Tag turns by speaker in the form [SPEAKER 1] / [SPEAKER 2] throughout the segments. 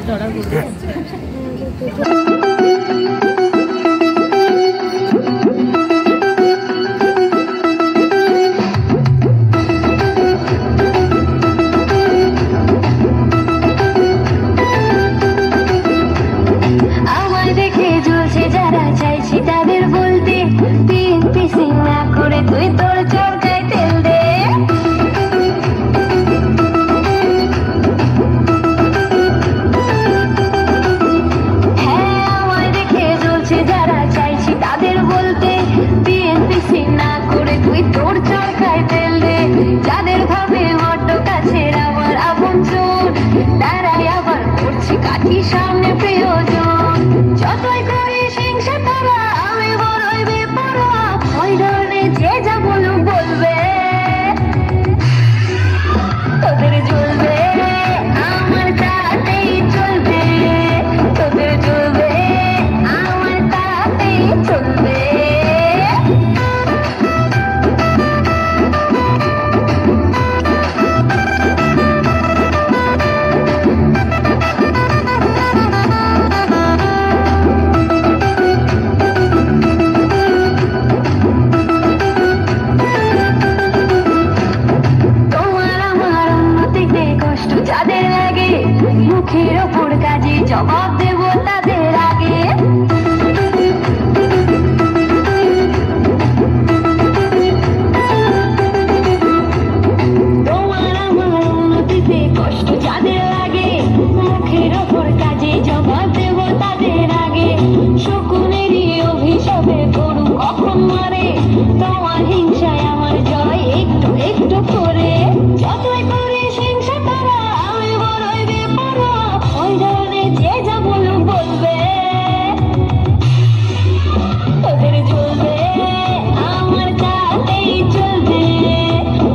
[SPEAKER 1] ধরা করবে।
[SPEAKER 2] আমায় দেখে জ্বলছে যারা, চাইছি তাদের বলতে, তিন পিসি না করে তুই তোর চরকায় তেল দে। হ্যাঁ, আমায় দেখে জ্বলছে যারা, চাইছি তাদের বলতে, তিন পিসি না করে তুই তোর চরকায় তেল দে। যাদের ভাবে বড্ড কাছের আমার আপনজন, তারাই আবার করছে কাঠি সামনে প্রিয়জন। যতই করিস হিংসা তারা, আমি বড়ই বেপরোয়া, ওই ধরনের যে যা বলুক বলবে, তোদের জ্বলবে আমার তাতেই চলবে, তোদের জ্বলবে আমার তাতেই চলবে। তোমার আমার উন্নতিতে কষ্ট যাদের লাগে, মুখের ওপর কাজে জবাব দেব তাদের আগে। তোমার আমার উন্নতিতে কষ্ট যাদের লাগে, মুখের ওপর কাজে জবাব দেব তাদের আগে। শকুনেরই অভিশাপে গরু কখন মারে, তোমার হিংসায় আমার জয় একটু একটু করে। যতই করিস হিংসা তারা, আমি বড়ই বেপরোয়া, ওই ধরনের যে যা বলুক বলবে, তোদের জ্বলবে আমার তাতেই চলবে,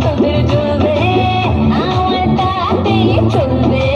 [SPEAKER 2] তোদের জ্বলবে আমার তাতেই চলবে।